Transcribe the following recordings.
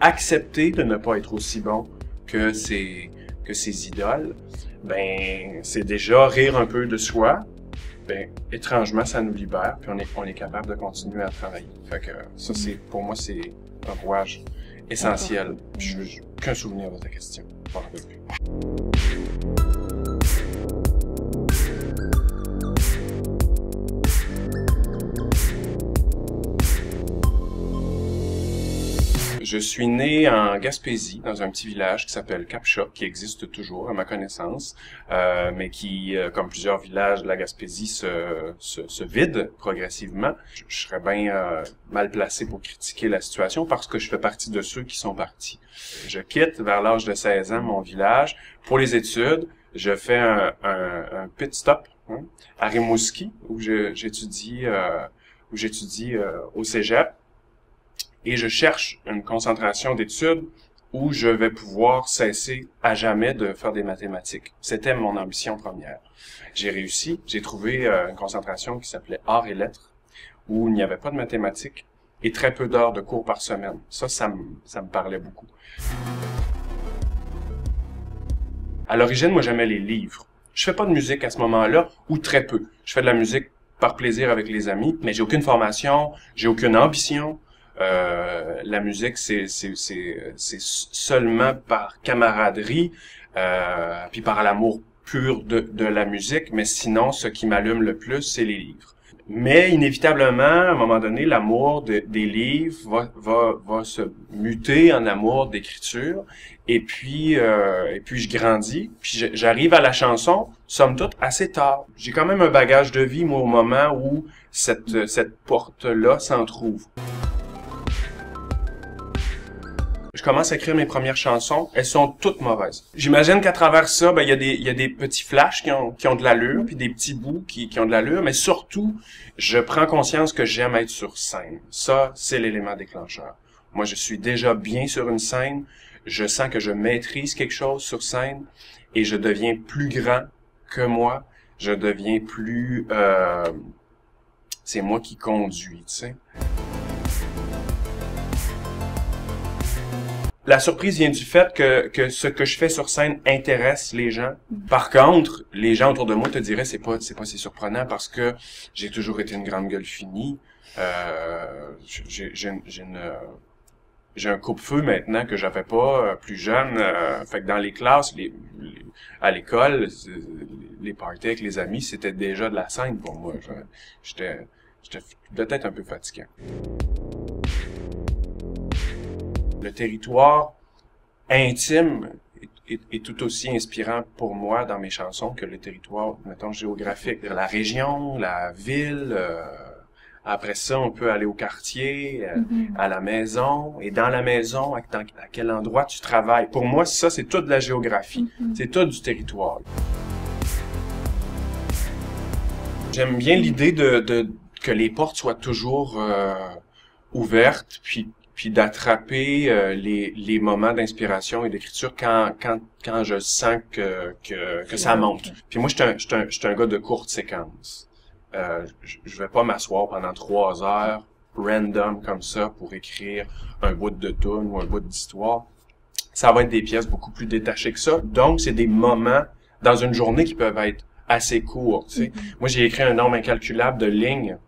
accepter de ne pas être aussi bon que ses idoles, ben c'est déjà rire un peu de soi. Ben étrangement, ça nous libère, puis on est capable de continuer à travailler. Fait que ça, pour moi, c'est un rouage essentiel. Je veux qu'un souvenir de ta question. Pas un peu plus. Je suis né en Gaspésie, dans un petit village qui s'appelle Cap-Chat, qui existe toujours à ma connaissance, mais qui, comme plusieurs villages de la Gaspésie, se vide progressivement. Je serais bien mal placé pour critiquer la situation parce que je fais partie de ceux qui sont partis. Je quitte vers l'âge de 16 ans mon village pour les études. Je fais un pit stop à Rimouski où j'étudie au cégep. Et je cherche une concentration d'études où je vais pouvoir cesser à jamais de faire des mathématiques. C'était mon ambition première. J'ai réussi, j'ai trouvé une concentration qui s'appelait Arts et Lettres, où il n'y avait pas de mathématiques et très peu d'heures de cours par semaine. Ça me parlait beaucoup. À l'origine, moi, j'aimais les livres. Je fais pas de musique à ce moment-là, ou très peu. Je fais de la musique par plaisir avec les amis, mais j'ai aucune formation, j'ai aucune ambition. La musique, c'est seulement par camaraderie, puis par l'amour pur de la musique, mais sinon, ce qui m'allume le plus, c'est les livres. Mais inévitablement, à un moment donné, l'amour des livres va se muter en amour d'écriture, et puis je grandis, puis j'arrive à la chanson, somme toute, assez tard. J'ai quand même un bagage de vie, moi, au moment où cette porte-là s'entrouvre. Je commence à écrire mes premières chansons, elles sont toutes mauvaises. J'imagine qu'à travers ça, ben il y a des petits flashs qui ont de l'allure, puis des petits bouts qui ont de l'allure, mais surtout, je prends conscience que j'aime être sur scène. Ça, c'est l'élément déclencheur. Moi, je suis déjà bien sur une scène, je sens que je maîtrise quelque chose sur scène, et je deviens plus grand que moi, je deviens plus... c'est moi qui conduis, tu sais. La surprise vient du fait que ce que je fais sur scène intéresse les gens. Par contre, les gens autour de moi te diraient c'est pas si surprenant parce que j'ai toujours été une grande gueule finie. J'ai un coupe-feu maintenant que j'avais pas plus jeune. Fait que dans les classes, à l'école, les parties avec les amis, c'était déjà de la scène pour moi. J'étais peut-être un peu fatiguant. Le territoire intime est tout aussi inspirant pour moi dans mes chansons que le territoire, mettons, géographique. La région, la ville, après ça, on peut aller au quartier, à la maison, et dans la maison, à quel endroit tu travailles. Pour moi, ça, c'est toute la géographie. C'est tout du territoire. J'aime bien l'idée que les portes soient toujours ouvertes, puis d'attraper les moments d'inspiration et d'écriture quand je sens que ça monte. Puis moi, je suis un gars de courte séquence. Je vais pas m'asseoir pendant 3 heures random comme ça pour écrire un bout de tune ou un bout d'histoire. Ça va être des pièces beaucoup plus détachées que ça. Donc, c'est des moments dans une journée qui peuvent être assez courts. Tu sais. Moi, j'ai écrit un nombre incalculable de lignes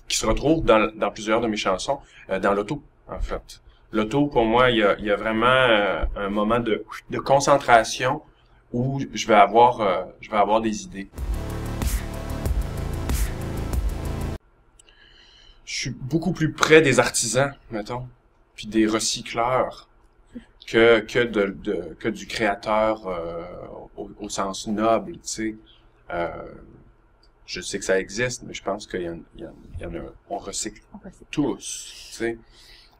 qui se retrouvent dans plusieurs de mes chansons, dans l'auto. En fait, l'auto, pour moi, il y a vraiment un moment de concentration où je vais avoir des idées. Je suis beaucoup plus près des artisans, mettons, puis des recycleurs que du créateur au sens noble, tu sais. Je sais que ça existe, mais je pense qu'il y en a, on recycle tous, tu sais.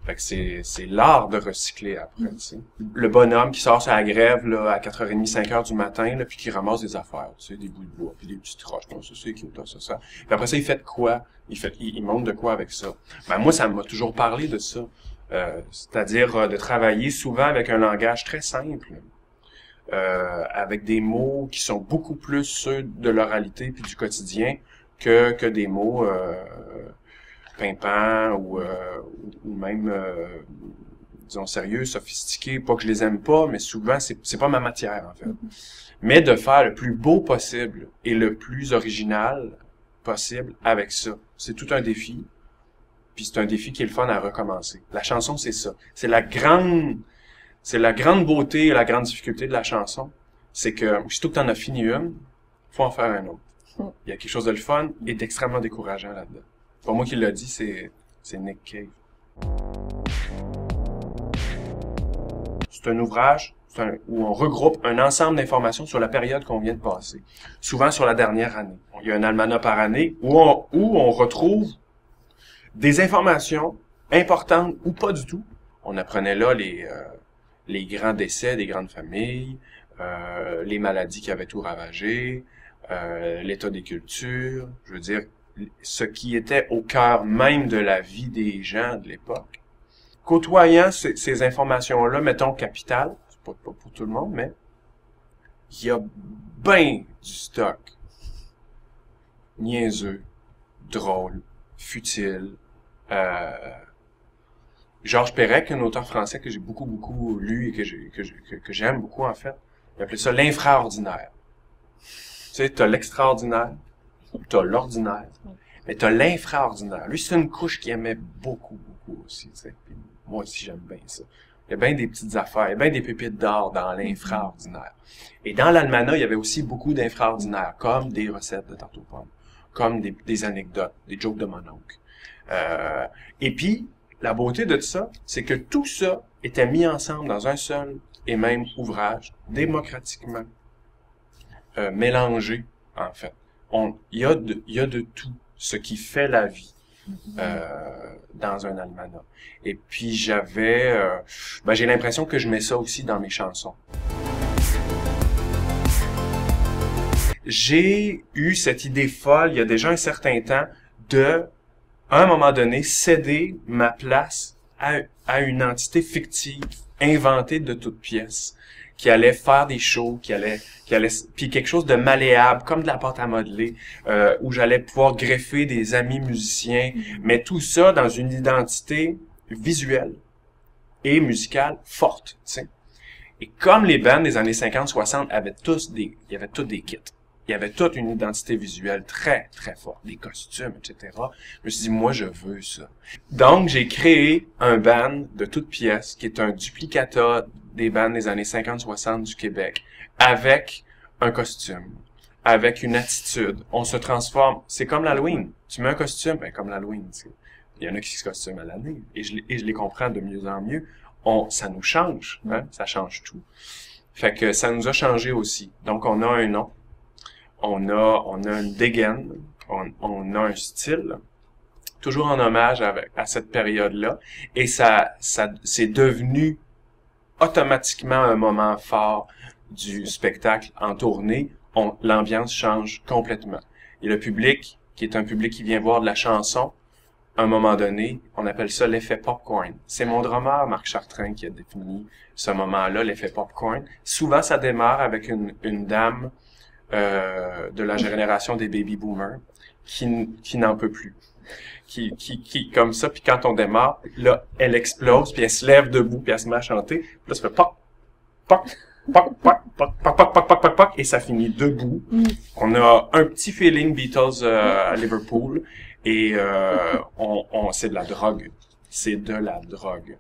Fait que c'est l'art de recycler après, tu sais. Le bonhomme qui sort sur la grève, là, à 4h30, 5h du matin, là, puis qui ramasse des affaires, tu sais, des bouts de bois, puis des petites roches, non, ça, c'est cute, ça. Puis après ça, il fait de quoi? Il monte de quoi avec ça? Ben, moi, ça m'a toujours parlé de ça. C'est-à-dire de travailler souvent avec un langage très simple, avec des mots qui sont beaucoup plus ceux de l'oralité puis du quotidien que des mots pimpants ou même disons, sérieux, sophistiqué. Pas que je les aime pas, mais souvent, c'est pas ma matière, en fait. Mais de faire le plus beau possible et le plus original possible avec ça. C'est tout un défi. Puis c'est un défi qui est le fun à recommencer. La chanson, c'est ça. C'est la grande beauté et la grande difficulté de la chanson. C'est que, aussitôt que t'en as fini une, faut en faire un autre. Il y a quelque chose de le fun et d'extrêmement décourageant là-dedans. Pas moi qui l'a dit, c'est Nick Cave. C'est un ouvrage où on regroupe un ensemble d'informations sur la période qu'on vient de passer. Souvent sur la dernière année. Il y a un almanach par année où on retrouve des informations importantes ou pas du tout. On apprenait là les grands décès des grandes familles, les maladies qui avaient tout ravagé, l'état des cultures, je veux dire, ce qui était au cœur même de la vie des gens de l'époque. Côtoyant ces informations-là, mettons capitales, c'est pas pour tout le monde, mais il y a ben du stock niaiseux, drôle, futile. Georges Perec, un auteur français que j'ai beaucoup lu et que j'aime beaucoup en fait, il appelait ça l'infraordinaire. Tu sais, t'as l'extraordinaire, t'as l'ordinaire, mais t'as l'infraordinaire. Lui, c'est une couche qu'il aimait beaucoup aussi, tu sais. Puis moi aussi, j'aime bien ça. Il y a bien des petites affaires, il y a bien des pépites d'or dans l'infraordinaire. Et dans l'almanach, il y avait aussi beaucoup d'infraordinaire, comme des recettes de tarte aux pommes, comme des anecdotes, des jokes de mon oncle. Et puis, la beauté de ça, c'est que tout ça était mis ensemble dans un seul et même ouvrage, démocratiquement mélangé, en fait. Il y a de tout ce qui fait la vie dans un almanach. Et puis j'ai l'impression que je mets ça aussi dans mes chansons. J'ai eu cette idée folle, il y a déjà un certain temps, à un moment donné, céder ma place à une entité fictive, inventée de toutes pièces, qui allait faire des shows, qui allait, puis quelque chose de malléable, comme de la pâte à modeler, où j'allais pouvoir greffer des amis musiciens, mais tout ça dans une identité visuelle et musicale forte, tu sais. Et comme les bands des années 50-60 avaient tous des kits. Il y avait toute une identité visuelle très forte, des costumes, etc. Je me suis dit, moi, je veux ça. Donc, j'ai créé un band de toutes pièces, qui est un duplicata des bands des années 50-60 du Québec, avec un costume, avec une attitude. On se transforme. C'est comme l'Halloween. Tu mets un costume, ben, comme l'Halloween, tu sais. Il y en a qui se costument à l'année, et je les comprends de mieux en mieux. Ça nous change, hein? Ça change tout. Fait que ça nous a changé aussi. Donc, on a un nom. On a une dégaine, on a un style, toujours en hommage à cette période-là, et ça c'est devenu automatiquement un moment fort du spectacle en tournée. L'ambiance change complètement. Et le public, qui est un public qui vient voir de la chanson, à un moment donné, on appelle ça l'effet popcorn. C'est mon drummer, Marc Chartrain, qui a défini ce moment-là, l'effet popcorn. Souvent, ça démarre avec une dame de la génération des baby boomers qui n'en peut plus, qui comme ça, puis quand on démarre, là elle explose, puis elle se lève debout, puis elle se met à chanter, puis là ça fait poc poc poc poc poc poc poc poc poc poc poc, et ça finit debout. On a un petit feeling Beatles à Liverpool, et c'est de la drogue, c'est de la drogue.